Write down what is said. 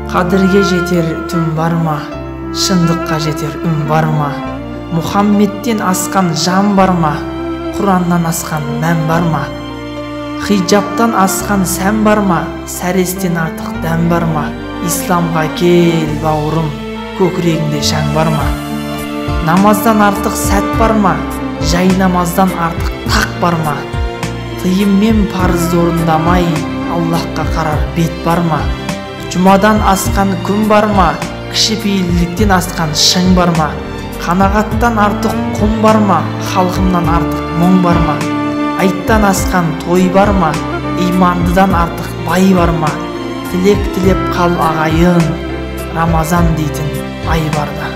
Қадірге жетер түн бар ма? Шындыққа жетер үн бар ма? Мұхаммедтен асқан жан бар ма? Құраннан асқан мән бар ма? Хиджаптан асқан сән бар ма? Сәрестен артық дәм бар ма? Исламға кел, бауырым, көкірегіңде шаң бар ма? Намаздан артық сәт бар ма? Жай намаздан артық тақ бар ма? Тыйым парызды орындамай, Аллахқа қарар бет бар ма? Жұмадан асқан күн бар ма? Кішіпейілдіктен асқан шың бар ма? Қанағаттан артық құн бар ма? Халқымнан артық мұң бар ма? Айттан асқан той бар ма? Имандыдан артық бай бар ма? Тілек тілеп қал ағайын, Рамазан дейтін ай барда.